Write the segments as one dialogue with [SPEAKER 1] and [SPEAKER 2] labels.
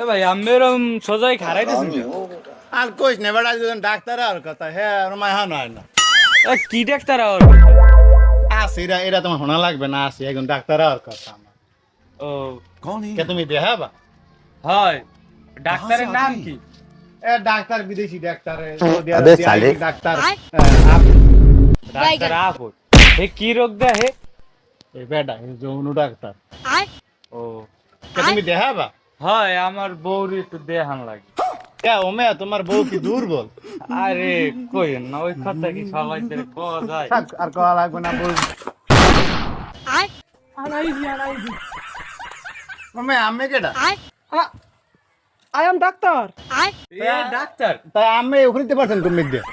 [SPEAKER 1] এ ভাই আমেরম সোজাই খারাইতেছেন কেন?
[SPEAKER 2] আর কইস না বেটা দুজন ডাক্তার আর কথা হ্যাঁ আর মাই হা নয় না
[SPEAKER 1] কি ডাক্তার আর
[SPEAKER 2] আসি এরা তোমার শোনা লাগবে না আসি একজন ডাক্তার আর কথা আমার
[SPEAKER 1] ও
[SPEAKER 2] কে তুমি দেখাবা
[SPEAKER 1] হয় ডাক্তারের নাম কি?
[SPEAKER 2] এ ডাক্তার বিদেশি ডাক্তার
[SPEAKER 3] अबे साले।
[SPEAKER 2] ডাক্তার
[SPEAKER 1] ডাক্তার আপদ হে কি রোগ দেয় হে?
[SPEAKER 2] এই বেটা যৌন ডাক্তার
[SPEAKER 1] ও
[SPEAKER 2] কে তুমি দেখাবা
[SPEAKER 1] হয় আমার বউর একটু দেহান লাগে।
[SPEAKER 2] কে ওমে তোমার বউ কি দুর্বল
[SPEAKER 1] আরে কইেন না ওই কথা কি সবাই ধরে কোয়া যায়?
[SPEAKER 2] থাক আর কোয়া লাগবে না বউ
[SPEAKER 4] আনাইজি
[SPEAKER 2] ওমে আমি কেডা
[SPEAKER 4] I am doctor
[SPEAKER 1] A doctor
[SPEAKER 2] তাই আমি উখরিতে পারছেন তুমি দিয়ে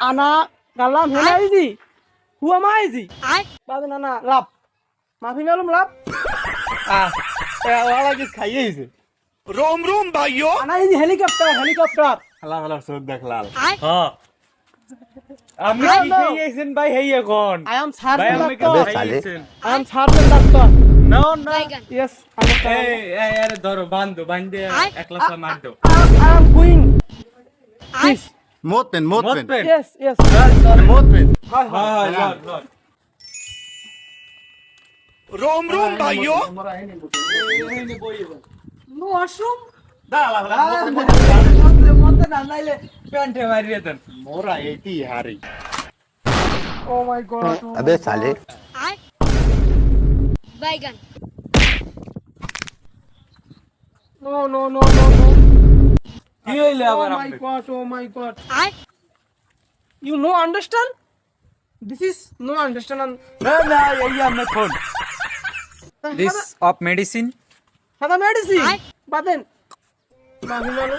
[SPEAKER 4] আনা গালাম হেনাইজি হুয়া মাইজি বাদে না না লাভ মাফি মালুম লাভ
[SPEAKER 2] ওরা কি খাইয়েছে
[SPEAKER 4] আনাইজি হেলিকপ্টার
[SPEAKER 2] হালা হালা সর দেখ লাল
[SPEAKER 1] হ্যাঁ আপনি কি খেয়েছেন ভাই হেই এখন?
[SPEAKER 4] আই এম
[SPEAKER 1] ভাই
[SPEAKER 4] সার্জন
[SPEAKER 1] আপনি কি
[SPEAKER 4] ডাক্তার
[SPEAKER 3] अबे साले।
[SPEAKER 1] খাইয়েছেন?
[SPEAKER 4] আই এম সার্জন ডাক্তার
[SPEAKER 1] না না
[SPEAKER 4] ইয়েস
[SPEAKER 1] এই আরে ধরো বান্ধে একলা সা মার দাও।
[SPEAKER 4] আই এম গোইং প্লিজ
[SPEAKER 2] মত পেন
[SPEAKER 1] মত পেন
[SPEAKER 4] ইয়েস ইয়েস
[SPEAKER 2] মত পেন
[SPEAKER 4] হয়
[SPEAKER 1] হয় হয় লট লট
[SPEAKER 4] নো ওয়াশরুম
[SPEAKER 1] মতে না নাইলে প্যান্টে মারিয়ে দেন।
[SPEAKER 2] মোরা এটি হারি
[SPEAKER 4] ও মাই গড
[SPEAKER 3] अबे साले।
[SPEAKER 5] Baigan.
[SPEAKER 4] No no no no no
[SPEAKER 1] কি হইলে আবার
[SPEAKER 4] Oh my
[SPEAKER 1] আপনি?
[SPEAKER 4] god, oh my god. You no understand? This is no understand.
[SPEAKER 1] না না এই আমি phone this of medicine
[SPEAKER 4] Hada medicine. But then, Mahi malu.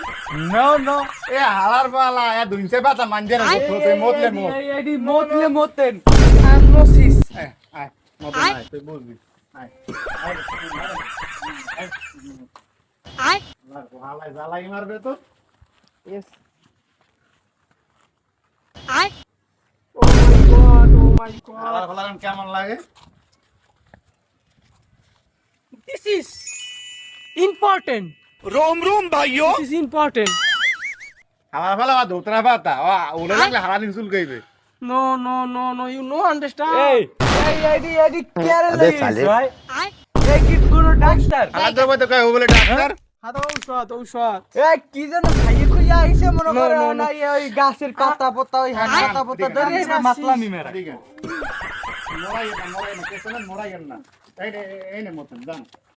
[SPEAKER 1] No no
[SPEAKER 2] এ হালার পালা এ দুইছে পাতা মানজে না তুই মতলে মত
[SPEAKER 1] এডি মতলে মতেন
[SPEAKER 4] I am no sis.
[SPEAKER 2] আয় মত নাই তুই বুঝবি আয় হালাই জ্বালাই মারবে তো
[SPEAKER 4] Yes. Oh my god, oh my
[SPEAKER 2] হালার
[SPEAKER 4] god.
[SPEAKER 2] ফালার কেমন লাগে
[SPEAKER 4] This is important. This is important.
[SPEAKER 2] হালার ফালা দোতরা পাতা ওলে লাগলে হালা দিন চুল কইবে
[SPEAKER 4] No, no, no, no. You no understand.
[SPEAKER 1] এই এডি কেয়ারে
[SPEAKER 3] अबे
[SPEAKER 1] লাগিস
[SPEAKER 3] साले।
[SPEAKER 1] ভাই এই কি কোন ডাক্তার
[SPEAKER 2] হালা দেবো তো কই ও বলে ডাক্তার
[SPEAKER 4] Hada ঔষধ, ঔষধ.
[SPEAKER 1] এই কি যেন খাইয়ে খুইয়া আইছে মনে
[SPEAKER 4] No,
[SPEAKER 1] করে
[SPEAKER 4] no, no.
[SPEAKER 1] না ওই গাছের পাতা পাতা ওই পাতা পাতা ধরে মাতলামি মেরা
[SPEAKER 2] ঠিক আছে মোরাই না কেসন মোরাই না এই নে মতন জান